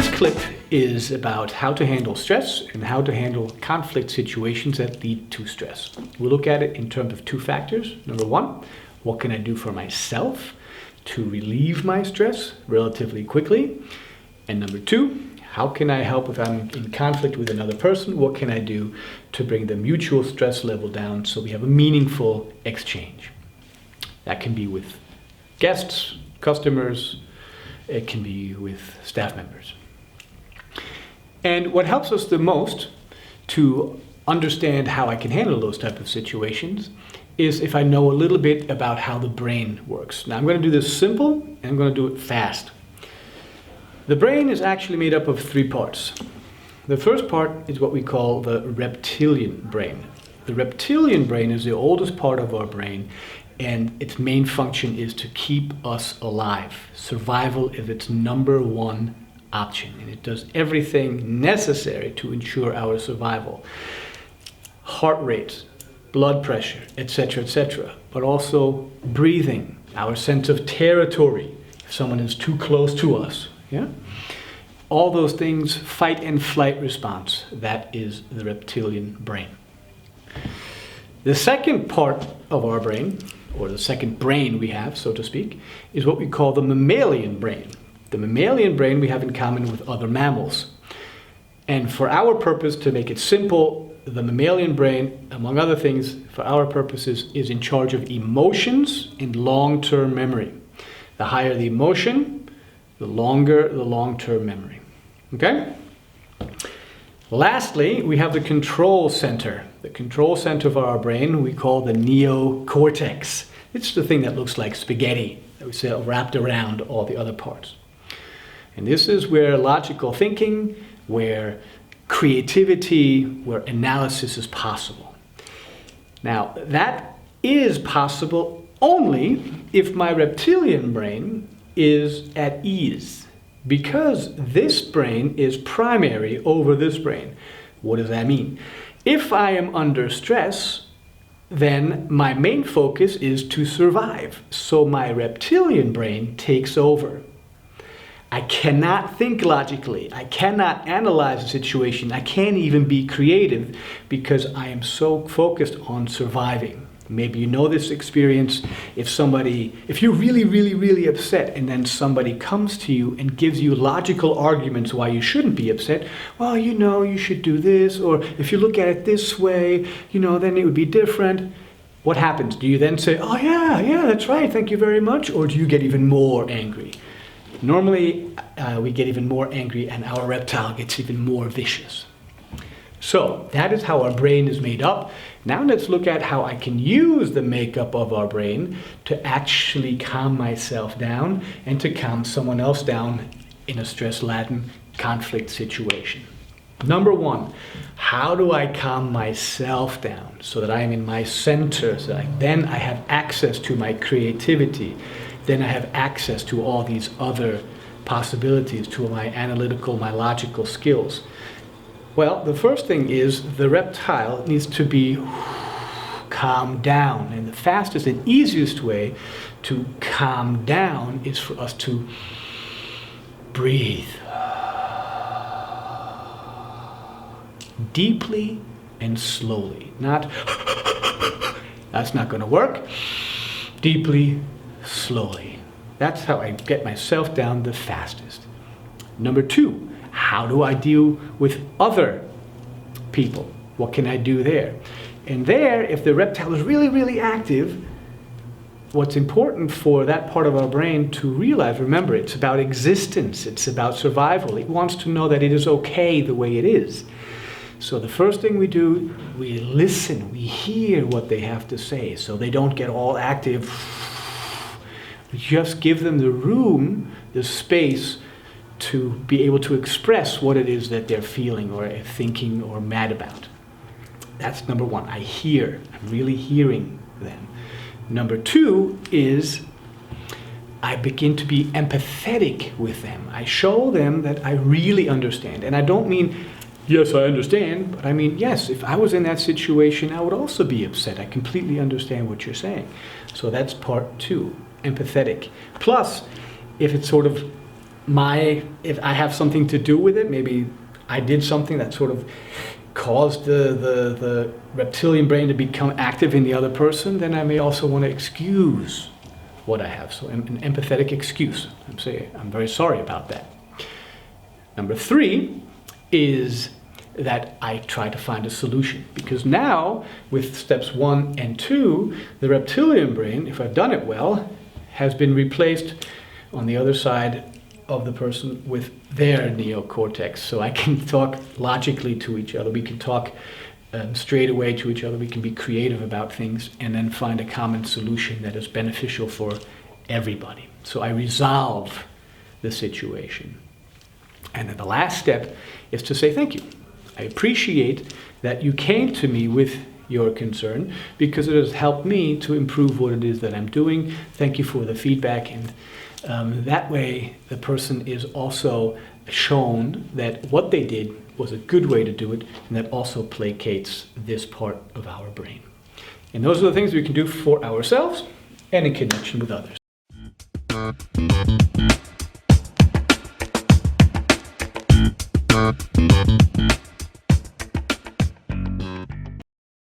This clip is about how to handle stress and how to handle conflict situations that lead to stress. We'll look at it in terms of two factors. Number one, what can I do for myself to relieve my stress relatively quickly? And number two, how can I help if I'm in conflict with another person? What can I do to bring the mutual stress level down so we have a meaningful exchange? That can be with guests, customers, it can be with staff members. And what helps us the most to understand how I can handle those type of situations is if I know a little bit about how the brain works. Now I'm going to do this simple and I'm going to do it fast. The brain is actually made up of three parts. The first part is what we call the reptilian brain. The reptilian brain is the oldest part of our brain, and its main function is to keep us alive. Survival is its number one option, and it does everything necessary to ensure our survival. Heart rate, blood pressure, etc., but also breathing, our sense of territory, if someone is too close to us. Yeah? All those things, fight and flight response, that is the reptilian brain. The second part of our brain, or the second brain we have, so to speak, is what we call the mammalian brain. The mammalian brain we have in common with other mammals. And for our purpose, to make it simple, the mammalian brain, among other things, for our purposes, is in charge of emotions and long-term memory. The higher the emotion, the longer the long-term memory. Okay? Lastly, we have the control center. The control center of our brain we call the neocortex. It's the thing that looks like spaghetti that we say wrapped around all the other parts. And this is where logical thinking, where creativity, where analysis is possible. Now, that is possible only if my reptilian brain is at ease, because this brain is primary over this brain. What does that mean? If I am under stress, then my main focus is to survive. So my reptilian brain takes over. I cannot think logically. I cannot analyze a situation. I can't even be creative because I am so focused on surviving. Maybe you know this experience. If you're really upset and then somebody comes to you and gives you logical arguments why you shouldn't be upset, well, you should do this, or if you look at it this way, then it would be different. What happens? Do you then say, oh yeah, that's right, thank you very much, or do you get even more angry? Normally, we get even more angry and our reptile gets even more vicious. So that is how our brain is made up. Now let's look at how I can use the makeup of our brain to actually calm myself down and to calm someone else down in a stress-laden conflict situation. Number one, how do I calm myself down so that I am in my center, so that then I have access to my creativity, then I have access to all these other possibilities, to my analytical, my logical skills. Well, the first thing is the reptile needs to be calmed down. And the fastest and easiest way to calm down is for us to breathe deeply and slowly. That's not going to work. Deeply, slowly. That's how I get myself down the fastest. Number two, how do I deal with other people? What can I do there? And there, if the reptile is really active, what's important for that part of our brain to realize, remember, it's about existence, it's about survival. It wants to know that it is okay the way it is. So the first thing we do, we listen, we hear what they have to say so they don't get all active. We just give them the room, the space to be able to express what it is that they're feeling or thinking or mad about. That's number one. I hear. I'm really hearing them. Number two is I begin to be empathetic with them. I show them that I really understand. And I don't mean, yes, I understand, but I mean, yes, if I was in that situation, I would also be upset. I completely understand what you're saying. So that's part two, empathetic. Plus, if it's sort of if I have something to do with it, maybe I did something that sort of caused the reptilian brain to become active in the other person, then I may also want to excuse what I have. So an empathetic excuse. I'm saying, I'm very sorry about that. Number 3 is that I try to find a solution. Because now, with steps 1 and 2, the reptilian brain, if I've done it well, has been replaced on the other side of the person with their neocortex. So I can talk logically to each other. We can talk straight away to each other. We can be creative about things and then find a common solution that is beneficial for everybody. So I resolve the situation. And then the last step is to say thank you. I appreciate that you came to me with your concern because it has helped me to improve what it is that I'm doing. Thank you for the feedback. And that way the person is also shown that what they did was a good way to do it, and that also placates this part of our brain. And those are the things we can do for ourselves and in connection with others.